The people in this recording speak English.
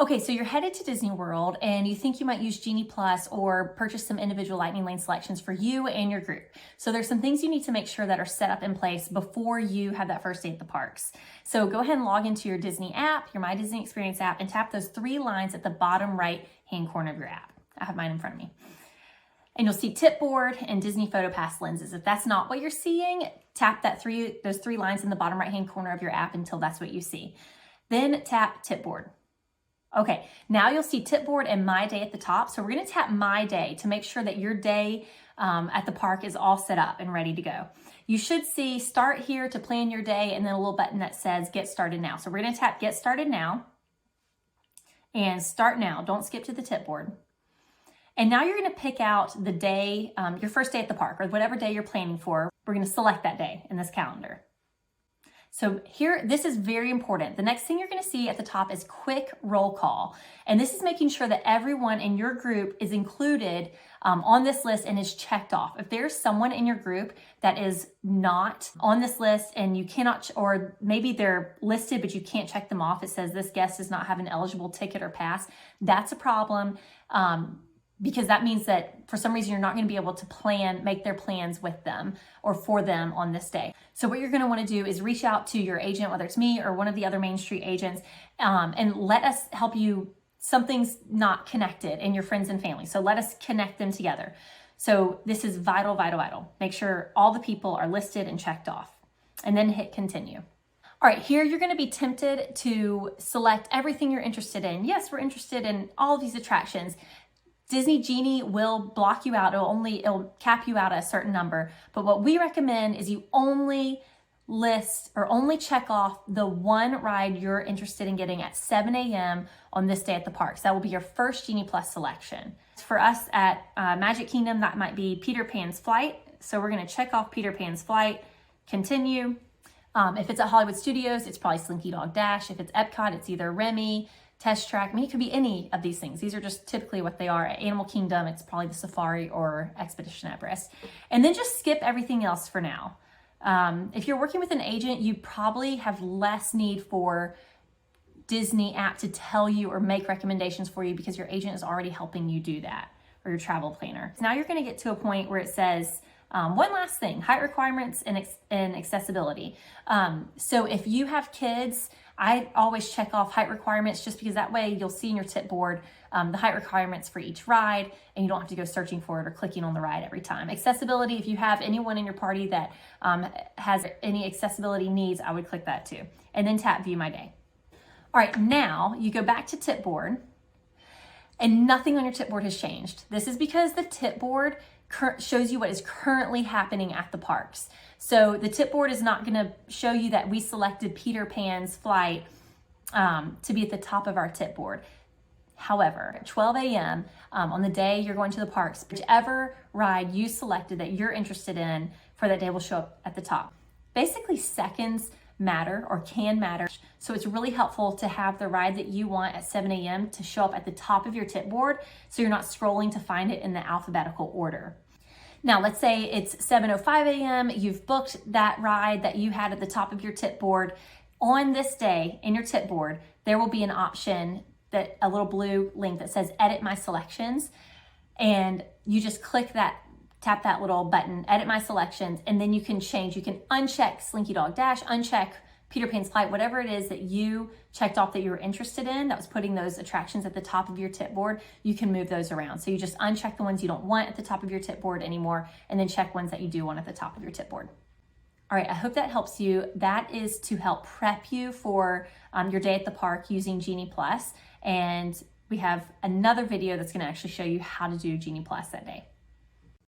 Okay, so you're headed to Disney World and you think you might use Genie Plus or purchase some individual Lightning Lane selections for you and your group. So there's some things you need to make sure that are set up in place before you have that first day at the parks. So go ahead and log into your Disney app, your My Disney Experience app, and tap those three lines at the bottom right hand corner of your app. I have mine in front of me. And you'll see tip board and Disney PhotoPass lenses. If that's not what you're seeing, tap those three lines in the bottom right hand corner of your app until that's what you see. Then tap tip board. Okay, now you'll see tip board and My Day at the top. So we're gonna tap My Day to make sure that your day at the park is all set up and ready to go. You should see start here to plan your day and then a little button that says get started now. So we're gonna tap get started now and start now. Don't skip to the tip board. And now you're gonna pick out the day, your first day at the park or whatever day you're planning for. We're gonna select that day in this calendar. So here, this is very important. The next thing you're gonna see at the top is quick roll call. And this is making sure that everyone in your group is included on this list and is checked off. If there's someone in your group that is not on this list and you cannot, or maybe they're listed, but you can't check them off. It says this guest does not have an eligible ticket or pass. That's a problem. Because that means that for some reason you're not going to be able to make their plans with them or for them on this day. So what you're going to want to do is reach out to your agent, whether it's me or one of the other Main Street agents, and let us help you. Something's not connected in your friends and family. So let us connect them together. So this is vital, vital, vital. Make sure all the people are listed and checked off and then hit continue. All right, here you're gonna be tempted to select everything you're interested in. Yes, we're interested in all of these attractions. Disney Genie will block you out. It'll cap you out at a certain number. But what we recommend is you only list or only check off the one ride you're interested in getting at 7 a.m. on this day at the parks. That will be your first Genie Plus selection. For us at Magic Kingdom, that might be Peter Pan's Flight. So we're gonna check off Peter Pan's Flight, continue. If it's at Hollywood Studios, it's probably Slinky Dog Dash. If it's Epcot, it's either Remy, Test Track. I mean, it could be any of these things. These are just typically what they are. At Animal Kingdom, it's probably the Safari or Expedition Everest. And then just skip everything else for now. If you're working with an agent, you probably have less need for Disney app to tell you or make recommendations for you because your agent is already helping you do that, or your travel planner. So now you're going to get to a point where it says, one last thing, height requirements and accessibility. So if you have kids, I always check off height requirements just because that way you'll see in your tip board the height requirements for each ride and you don't have to go searching for it or clicking on the ride every time. Accessibility, if you have anyone in your party that has any accessibility needs, I would click that too. And then tap View My Day. All right, now you go back to tip board and nothing on your tip board has changed. This is because the tip board shows you what is currently happening at the parks. So the tip board is not going to show you that we selected Peter Pan's Flight to be at the top of our tip board. However, at 12 a.m. On the day you're going to the parks, whichever ride you selected that you're interested in for that day will show up at the top. Basically, seconds matter or can matter. So it's really helpful to have the ride that you want at 7 a.m. to show up at the top of your tip board so you're not scrolling to find it in the alphabetical order. Now, let's say it's 7:05 a.m. You've booked that ride that you had at the top of your tip board. On this day in your tip board, there will be an option, a little blue link that says Edit My Selections. And you just click that, tap that little button, Edit My Selections, and then you can change. You can uncheck Slinky Dog Dash, uncheck Peter Pan's Flight, whatever it is that you checked off that you were interested in, that was putting those attractions at the top of your tip board, you can move those around. So you just uncheck the ones you don't want at the top of your tip board anymore, and then check ones that you do want at the top of your tip board. All right, I hope that helps you. That is to help prep you for your day at the park using Genie Plus. And we have another video that's gonna actually show you how to do Genie Plus that day.